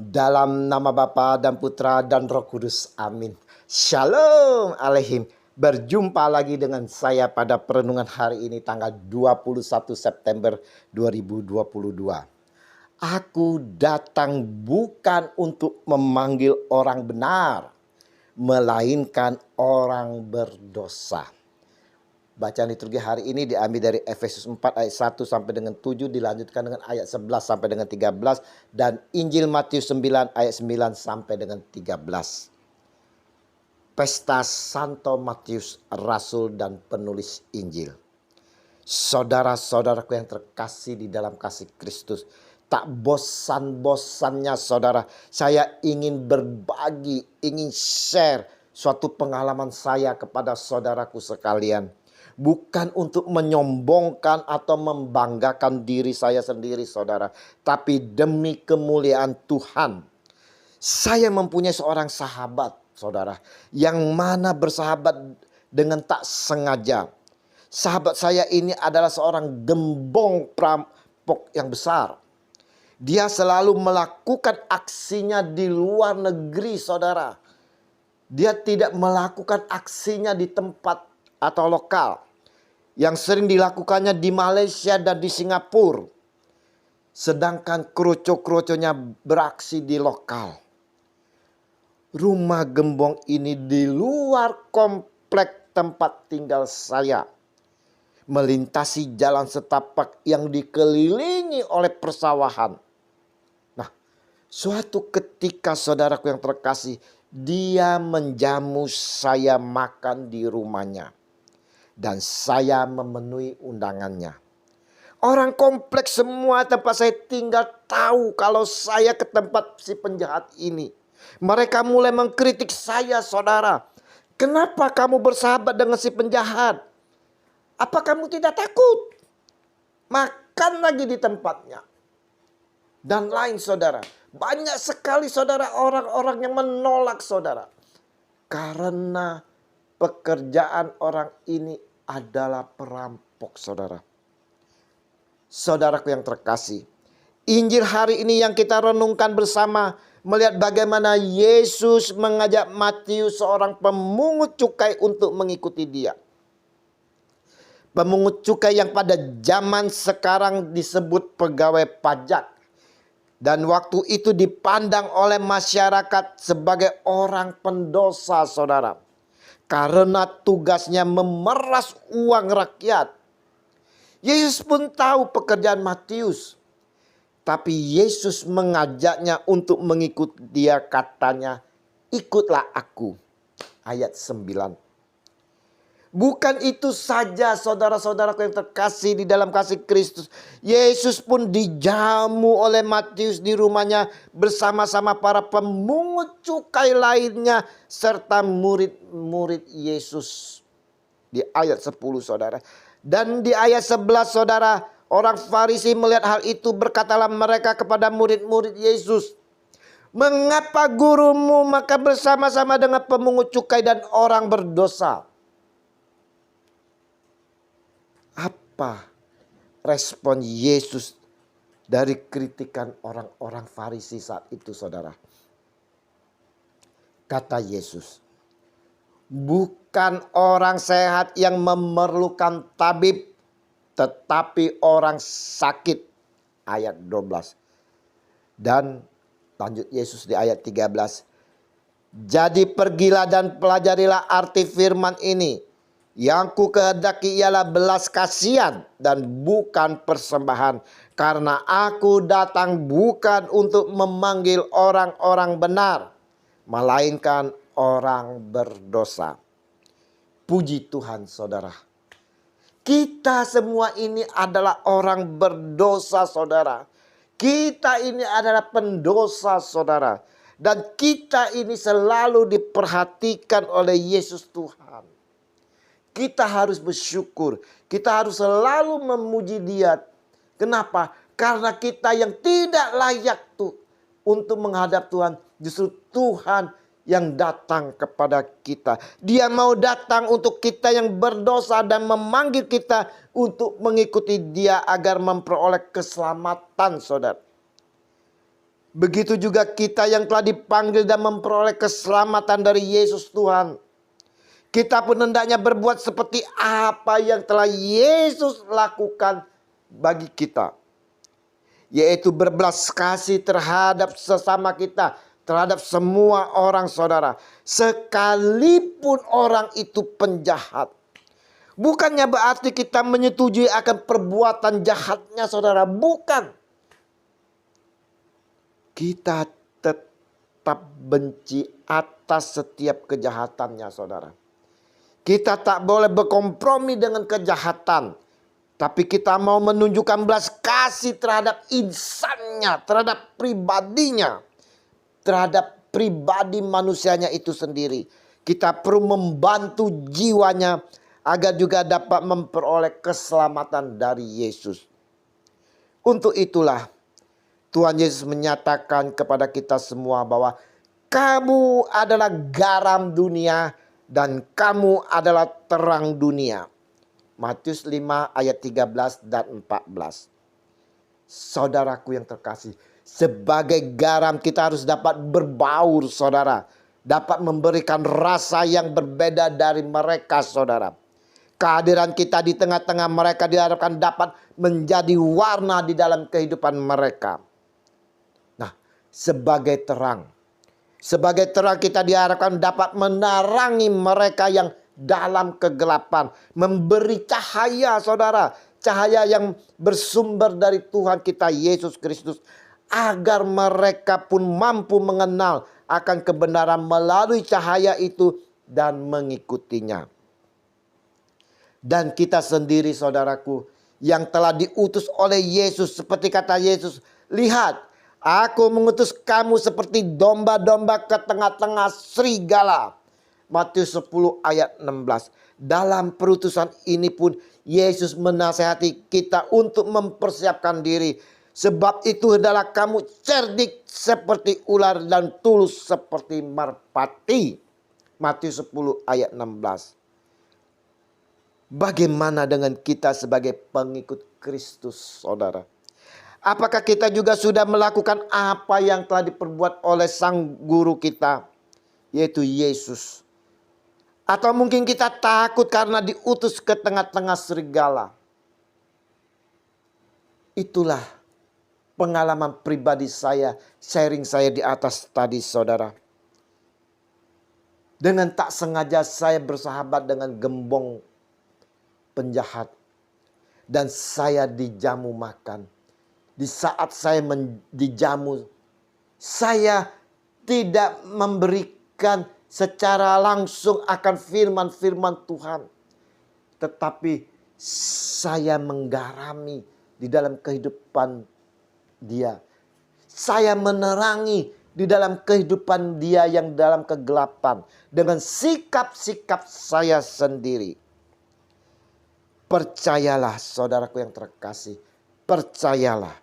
Dalam nama Bapa dan Putra dan Roh Kudus. Amin. Shalom Aleihim. Berjumpa lagi dengan saya pada perenungan hari ini tanggal 21 September 2022. Aku datang bukan untuk memanggil orang benar, melainkan orang berdosa. Bacaan liturgi hari ini diambil dari Efesus 4 ayat 1 sampai dengan 7, dilanjutkan dengan ayat 11 sampai dengan 13, dan Injil Matius 9 ayat 9 sampai dengan 13. Pesta Santo Matius, Rasul dan penulis Injil. Saudara-saudaraku yang terkasih di dalam kasih Kristus, tak bosan-bosannya saudara, saya ingin berbagi, ingin share suatu pengalaman saya kepada saudaraku sekalian. Bukan untuk menyombongkan atau membanggakan diri saya sendiri saudara, tapi demi kemuliaan Tuhan. Saya mempunyai seorang sahabat saudara, yang mana bersahabat dengan tak sengaja. Sahabat saya ini adalah seorang gembong perampok yang besar. Dia selalu melakukan aksinya di luar negeri saudara. Dia tidak melakukan aksinya di tempat atau lokal. Yang sering dilakukannya di Malaysia dan di Singapura. Sedangkan kroco-kroconya beraksi di lokal. Rumah gembong ini di luar komplek tempat tinggal saya. Melintasi jalan setapak yang dikelilingi oleh persawahan. Nah, suatu ketika saudaraku yang terkasih, dia menjamu saya makan di rumahnya. Dan saya memenuhi undangannya. Orang kompleks semua tempat saya tinggal tahu kalau saya ke tempat si penjahat ini. Mereka mulai mengkritik saya saudara. Kenapa kamu bersahabat dengan si penjahat? Apa kamu tidak takut? Makan lagi di tempatnya. Dan lain saudara. Banyak sekali saudara orang-orang yang menolak saudara. Karena pekerjaan orang ini adalah perampok saudara. Saudaraku yang terkasih, Injil hari ini yang kita renungkan bersama melihat bagaimana Yesus mengajak Matius, seorang pemungut cukai, untuk mengikuti dia. Pemungut cukai yang pada zaman sekarang disebut pegawai pajak. Dan waktu itu dipandang oleh masyarakat sebagai orang pendosa saudara. Karena tugasnya memeras uang rakyat. Yesus pun tahu pekerjaan Matius. Tapi Yesus mengajaknya untuk mengikut dia, katanya, ikutlah aku. Ayat 9. Bukan itu saja saudara-saudaraku yang terkasih di dalam kasih Kristus. Yesus pun dijamu oleh Matius di rumahnya bersama-sama para pemungut cukai lainnya serta murid-murid Yesus. Di ayat 10 saudara. Dan di ayat 11 saudara, orang Farisi melihat hal itu, berkatalah mereka kepada murid-murid Yesus, mengapa gurumu maka bersama-sama dengan pemungut cukai dan orang berdosa? Apa respon Yesus dari kritikan orang-orang Farisi saat itu saudara? Kata Yesus, bukan orang sehat yang memerlukan tabib, tetapi orang sakit. Ayat 12. Dan lanjut Yesus di ayat 13. Jadi pergilah dan pelajarilah arti firman ini. Yang ku kehendaki ialah belas kasihan dan bukan persembahan. Karena aku datang bukan untuk memanggil orang-orang benar, melainkan orang berdosa. Puji Tuhan saudara. Kita semua ini adalah orang berdosa saudara. Kita ini adalah pendosa saudara. Dan kita ini selalu diperhatikan oleh Yesus Tuhan. Kita harus bersyukur. Kita harus selalu memuji dia. Kenapa? Karena kita yang tidak layak tuh untuk menghadap Tuhan. Justru Tuhan yang datang kepada kita. Dia mau datang untuk kita yang berdosa dan memanggil kita untuk mengikuti dia agar memperoleh keselamatan saudara. Begitu juga kita yang telah dipanggil dan memperoleh keselamatan dari Yesus Tuhan. Kita pun hendaknya berbuat seperti apa yang telah Yesus lakukan bagi kita. Yaitu berbelas kasih terhadap sesama kita, terhadap semua orang saudara. Sekalipun orang itu penjahat. Bukannya berarti kita menyetujui akan perbuatan jahatnya saudara. Bukan. Kita tetap benci atas setiap kejahatannya saudara. Kita tak boleh berkompromi dengan kejahatan. Tapi kita mau menunjukkan belas kasih terhadap insannya, terhadap pribadinya. Terhadap pribadi manusianya itu sendiri. Kita perlu membantu jiwanya agar juga dapat memperoleh keselamatan dari Yesus. Untuk itulah Tuhan Yesus menyatakan kepada kita semua bahwa kamu adalah garam dunia dan kamu adalah terang dunia. Matius 5 ayat 13 dan 14. Saudaraku yang terkasih, sebagai garam kita harus dapat berbaur saudara. Dapat memberikan rasa yang berbeda dari mereka saudara. Kehadiran kita di tengah-tengah mereka diharapkan dapat menjadi warna di dalam kehidupan mereka. Nah, sebagai terang. Sebagai terang kita diharapkan dapat menerangi mereka yang dalam kegelapan. Memberi cahaya saudara. Cahaya yang bersumber dari Tuhan kita Yesus Kristus. Agar mereka pun mampu mengenal akan kebenaran melalui cahaya itu dan mengikutinya. Dan kita sendiri saudaraku yang telah diutus oleh Yesus. Seperti kata Yesus, lihat aku mengutus kamu seperti domba-domba ke tengah-tengah serigala. Matius 10 ayat 16. Dalam perutusan ini pun Yesus menasihati kita untuk mempersiapkan diri. Sebab itu adalah kamu cerdik seperti ular dan tulus seperti merpati. Matius 10 ayat 16. Bagaimana dengan kita sebagai pengikut Kristus saudara? Apakah kita juga sudah melakukan apa yang telah diperbuat oleh sang guru kita, yaitu Yesus? Atau mungkin kita takut karena diutus ke tengah-tengah serigala? Itulah pengalaman pribadi saya, sharing saya di atas tadi saudara. Dengan tak sengaja saya bersahabat dengan gembong penjahat. Dan saya dijamu makan. Di saat saya dijamu, saya tidak memberikan secara langsung akan firman-firman Tuhan. Tetapi saya menggarami di dalam kehidupan dia. Saya menerangi di dalam kehidupan dia yang dalam kegelapan. Dengan sikap-sikap saya sendiri. Percayalah saudaraku yang terkasih. Percayalah.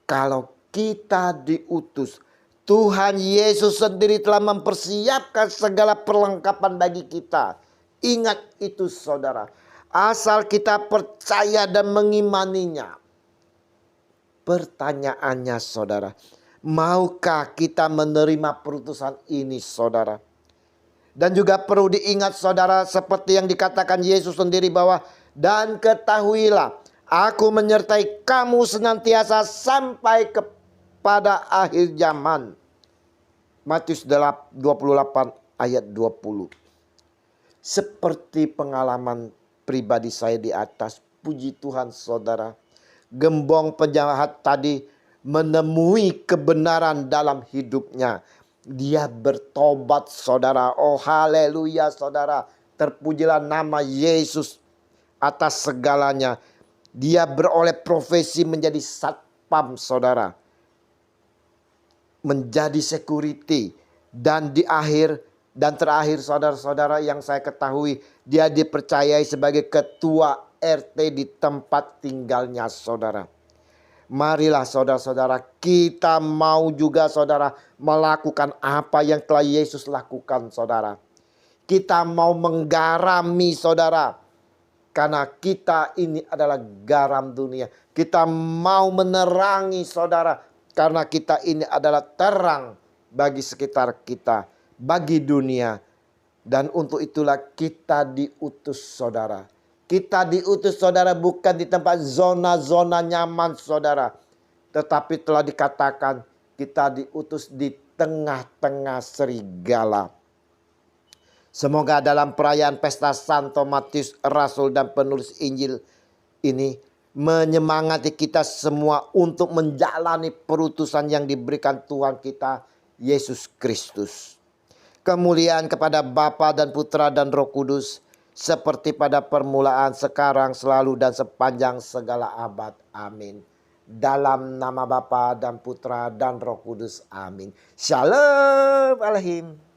Kalau kita diutus. Tuhan Yesus sendiri telah mempersiapkan segala perlengkapan bagi kita. Ingat itu saudara. Asal kita percaya dan mengimaninya. Pertanyaannya saudara. Maukah kita menerima perutusan ini saudara? Dan juga perlu diingat saudara. Seperti yang dikatakan Yesus sendiri bahwa. Dan ketahuilah, aku menyertai kamu senantiasa sampai kepada akhir zaman. Matius 28 ayat 20. Seperti pengalaman pribadi saya di atas, puji Tuhan saudara. Gembong penjahat tadi menemui kebenaran dalam hidupnya. Dia bertobat saudara. Oh haleluya saudara. Terpujilah nama Yesus. Atas segalanya. Dia beroleh profesi menjadi satpam saudara. Menjadi security. Dan di akhir dan terakhir saudara-saudara yang saya ketahui. Dia dipercayai sebagai ketua RT di tempat tinggalnya saudara. Marilah saudara-saudara kita mau juga saudara melakukan apa yang telah Yesus lakukan saudara. Kita mau menggarami saudara. Karena kita ini adalah garam dunia. Kita mau menerangi saudara. karena kita ini adalah terang bagi sekitar kita, bagi dunia. Dan untuk itulah kita diutus saudara. Kita diutus saudara bukan di tempat zona-zona nyaman saudara. Tetapi telah dikatakan kita diutus di tengah-tengah serigala. Semoga dalam perayaan pesta Santo Matius, Rasul dan penulis Injil ini menyemangati kita semua untuk menjalani perutusan yang diberikan Tuhan kita, Yesus Kristus. Kemuliaan kepada Bapa dan Putra dan Roh Kudus, seperti pada permulaan, sekarang, selalu, dan sepanjang segala abad. Amin. Dalam nama Bapa dan Putra dan Roh Kudus. Amin. Shalom Alaikum.